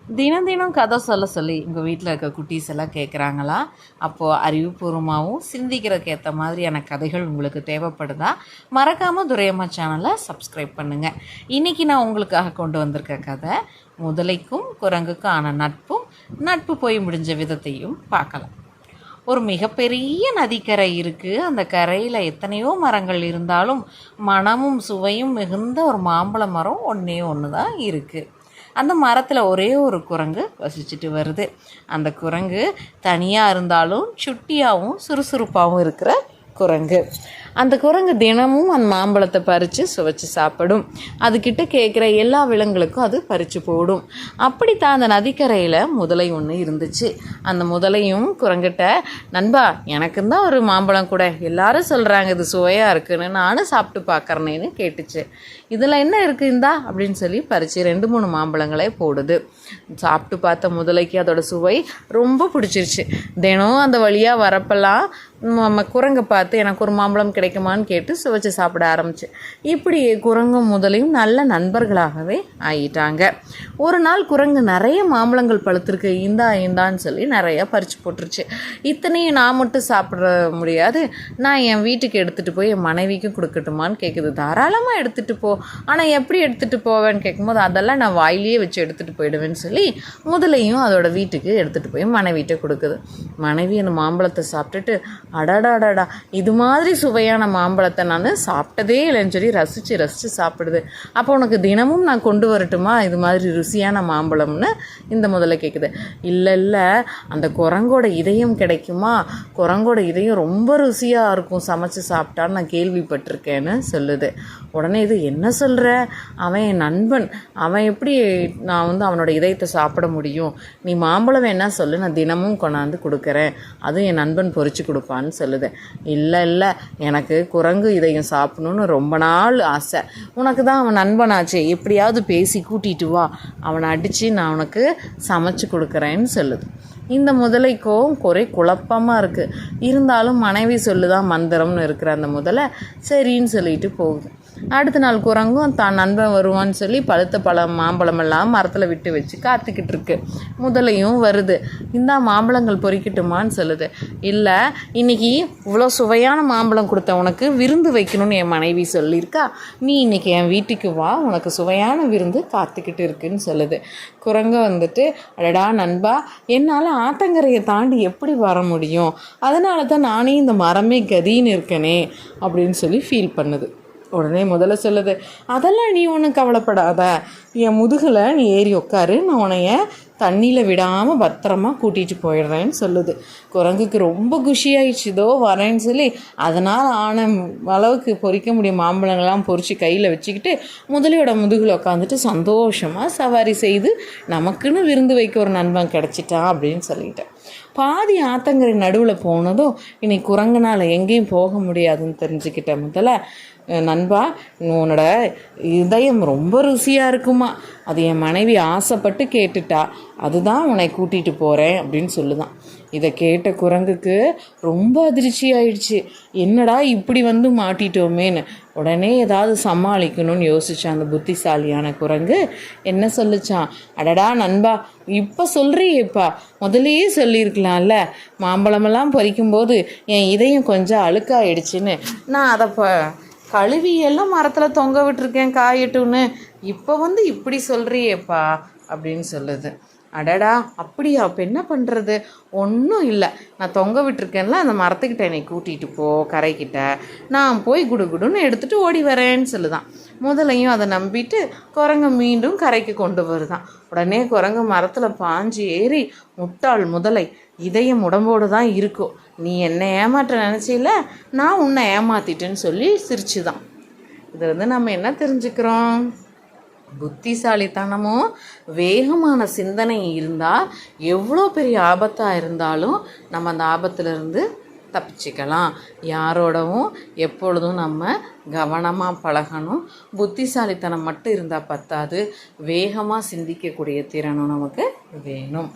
தினம் தினம் கதை சொல்ல சொல்லி உங்கள் வீட்டில் இருக்க குட்டீஸ் எல்லாம் கேட்குறாங்களா? அப்போது அறிவுபூர்வமாகவும் சிந்திக்கிறதுக்கு ஏற்ற மாதிரியான கதைகள் உங்களுக்கு தேவைப்படுதா? மறக்காமல் துரையம்மா சேனலை சப்ஸ்கிரைப் பண்ணுங்கள். இன்றைக்கி நான் உங்களுக்காக கொண்டு வந்திருக்க கதை முதலைக்கும் குரங்குக்கும் ஆன நட்பும் நட்பு போய் முடிஞ்ச விதத்தையும் பார்க்கலாம். ஒரு மிகப்பெரிய நதிக்கரை இருக்குது. அந்த கரையில் எத்தனையோ மரங்கள் இருந்தாலும் மனமும் சுவையும் மிகுந்த ஒரு மாம்பழ மரம் ஒன்று தான் இருக்குது. அந்த மரத்தில் ஒரே ஒரு குரங்கு வசிச்சுட்டு வருது. அந்த குரங்கு தனியாக இருந்தாலும் சுட்டியாகவும் சுறுசுறுப்பாகவும் இருக்கிற குரங்கு. அந்த குரங்கு தினமும் அந்த மாம்பழத்தை பறித்து சுவைச்சு சாப்பிடும். அதுக்கிட்ட கேட்குற எல்லா விலங்குகளுக்கும் அது பறித்து போடும். அப்படித்தான் அந்த நதிக்கரையில் முதலை ஒன்று இருந்துச்சு. அந்த முதலையும் குரங்கிட்ட, நண்பா எனக்கும் தான் ஒரு மாம்பழம் கூட, எல்லாரும் சொல்கிறாங்க இது சுவையாக இருக்குன்னு, நானும் சாப்பிட்டு பார்க்குறேன்னு கேட்டுச்சு. இதில் என்ன இருக்குது இந்தா அப்படின்னு சொல்லி பறித்து 2-3 மாம்பழங்களே போடுது. சாப்பிட்டு பார்த்த முதலைக்கு அதோட சுவை ரொம்ப பிடிச்சிருச்சு. தினம் அந்த வழியாக வரப்பெல்லாம் நம்ம குரங்கை பார்த்து எனக்கு ஒரு மாம்பழம் கிடைக்குமான்னு கேட்டு சுவைச்சு சாப்பிட ஆரம்பிச்சு. இப்படி குரங்கும் முதலையும் நல்ல நண்பர்களாகவே ஆகிட்டாங்க. ஒரு நாள் குரங்கு நிறைய மாம்பழங்கள் பழுத்திருக்கு, இந்தான்னு சொல்லி நிறையா பறித்து போட்டுருச்சு. இத்தனையும் நான் மட்டும் சாப்பிட முடியாது, நான் என் வீட்டுக்கு எடுத்துகிட்டு போய் என் மனைவிக்கும் கொடுக்கட்டுமான்னு கேட்குது. தாராளமாக எடுத்துகிட்டு போ, ஆனால் எப்படி எடுத்துகிட்டு போவேன்னு கேட்கும்போது அதெல்லாம் நான் வாயிலேயே வச்சு எடுத்துகிட்டு போயிடுவேன்னு சொல்லி முதலையும் அதோட வீட்டுக்கு எடுத்துகிட்டு போய் மனைவிட்ட கொடுக்குது. மனைவி அந்த மாம்பழத்தை சாப்பிட்டுட்டு, அடாடாடாடா இது மாதிரி சுவையான மாம்பழத்தை நான் சாப்பிட்டதே இல்லைன்னு சொல்லி ரசித்து சாப்பிடுது. அப்போ உனக்கு தினமும் நான் கொண்டு வரட்டுமா இது மாதிரி ருசியான மாம்பழம்னு இந்த முதல்ல கேட்குது. இல்லை அந்த குரங்கோட இதயம் கிடைக்குமா, குரங்கோட இதயம் ரொம்ப ருசியாக இருக்கும் சமைச்சு சாப்பிட்டான்னு நான் கேள்விப்பட்டிருக்கேன்னு சொல்லுது. உடனே இது என்ன சொல்கிற, அவன் என் நண்பன், அவன் எப்படி நான் அவனோட இதயத்தை சாப்பிட முடியும், நீ மாம்பழம் என்ன சொல்லு, நான் தினமும் கொண்டாந்து கொடுக்குறேன், அதுவும் என் நண்பன் பொறிச்சு கொடுப்பான்னு சொல்லுது. இல்லை எனக்கு குரங்கு இதயம் சாப்பிடணுன்னு ரொம்ப நாள் ஆசை, உனக்கு தான் அவன் நண்பனாச்சே, எப்படியாவது பேசி கூட்டிகிட்டு வா, அவனை அடித்து நான் உனக்கு சமைச்சு கொடுக்குறேன்னு சொல்லுது. இந்த முதலைக்கோ குறை குழப்பமாக இருக்குது. இருந்தாலும் மனைவி சொல்லுதான் மந்திரம்னு இருக்கிற அந்த முதலை சரின்னு சொல்லிட்டு போகுது. அடுத்த நாள் குரங்கும் தான் நண்பன் வருவான்னு சொல்லி பழுத்த மாம்பழமெல்லாம் மரத்தில் விட்டு வச்சு காத்துக்கிட்டு இருக்கு. முதலையும் வருது, இந்த மாம்பழங்கள் பொறிக்கட்டுமான்னு சொல்லுது. இல்லை, இன்னைக்கு இவ்வளோ சுவையான மாம்பழம் கொடுத்த உனக்கு விருந்து வைக்கணும்னு என் மனைவி சொல்லியிருக்கா, நீ இன்னைக்கு என் வீட்டுக்கு வா, உனக்கு சுவையான விருந்து காத்துக்கிட்டு இருக்குன்னு சொல்லுது. குரங்க வந்துட்டு, அடடா நண்பா, என்னால் ஆத்தங்கரையை தாண்டி எப்படி வர முடியும், அதனால தான் நானே இந்த மரமே கதின்னு இருக்கனே அப்படின்னு சொல்லி ஃபீல் பண்ணுது. உடனே முதல்ல சொல்லுது, அதெல்லாம் நீ ஒன்றும் கவலைப்படாத, என் முதுகில் நீ ஏறி உட்காரு, நான் உன்னைய தண்ணியில் விடாமல் பத்திரமா கூட்டிகிட்டு போயிடுறேன்னு சொல்லுது. குரங்குக்கு ரொம்ப குஷியாயிடுச்சு, இதோ வரேன்னு சொல்லி அதனால் ஆன அளவுக்கு பொறிக்க முடியும் மாம்பழங்கள்லாம் பொறிச்சு கையில் வச்சுக்கிட்டு முதலையோட முதுகில் உட்காந்துட்டு சந்தோஷமாக சவாரி செய்து நமக்குன்னு விருந்து வைக்க ஒரு நண்பன் கிடச்சிட்டான் அப்படின்னு சொல்லிட்டேன். பாதி ஆத்தங்கரை நடுவில் போனதும் இன்னைக்கு குரங்குனால் எங்கேயும் போக முடியாதுன்னு தெரிஞ்சுக்கிட்டேன். முதல்ல நண்பா, உன்னோட இதயம் ரொம்ப ருசியாக இருக்குமா, அது என் மனைவி ஆசைப்பட்டு கேட்டுட்டா, அதுதான் உன்னை கூட்டிகிட்டு போகிறேன் அப்படின்னு சொல்லுதான். இதை கேட்ட குரங்குக்கு ரொம்ப அதிர்ச்சி ஆயிடுச்சு. என்னடா இப்படி வந்து மாட்டிட்டோமேன்னு உடனே ஏதாவது சமாளிக்கணும்னு யோசிச்சான். அந்த புத்திசாலியான குரங்கு என்ன சொல்லிச்சான், அடடா நண்பா, இப்போ சொல்கிறியேப்பா, முதலையே சொல்லியிருக்கலாம்ல, மாம்பழமெல்லாம் பறிக்கும்போது என் இதயம் கொஞ்சம் அழுக்காயிடுச்சுன்னு நான் அதை கழுவியெல்லாம் மரத்தில் தொங்க விட்டுருக்கேன் காயட்டுன்னு, இப்போ வந்து இப்படி சொல்கிறியேப்பா அப்படின்னு சொல்லுது. அடடா அப்படியா, அப்போ என்ன பண்ணுறது, ஒன்றும் இல்லை, நான் தொங்க விட்டுருக்கேன்ல அந்த மரத்துக்கிட்ட என்னை கூட்டிகிட்டு போ கரைக்கிட்ட, நான் போய் குடுன்னு எடுத்துகிட்டு ஓடி வரேன்னு சொல்லுதான். முதலையும் அதை நம்பிட்டு குரங்கு மீண்டும் கரைக்கு கொண்டு வருதான். உடனே குரங்கு மரத்தில் பாஞ்சு ஏறி, முட்டாள் முதலை, இதயம் உடம்போடு தான் இருக்கும், நீ என்னை ஏமாற்ற நினச்சில, நான் உன்னை ஏமாத்திட்டேன்னு சொல்லி சிரிச்சுதான். இதில் நம்ம என்ன தெரிஞ்சுக்கிறோம், புத்திசாலித்தனமும் வேகமான சிந்தனை இருந்தால் எவ்வளோ பெரிய ஆபத்தாக இருந்தாலும் நம்ம அந்த ஆபத்திலிருந்து தப்பிச்சுக்கலாம். யாரோடவும் எப்பொழுதும் நம்ம கவனமாக பழகணும். புத்திசாலித்தனம் மட்டும் இருந்தால் பத்தாது, வேகமாக சிந்திக்கக்கூடிய திறனும் நமக்கு வேணும்.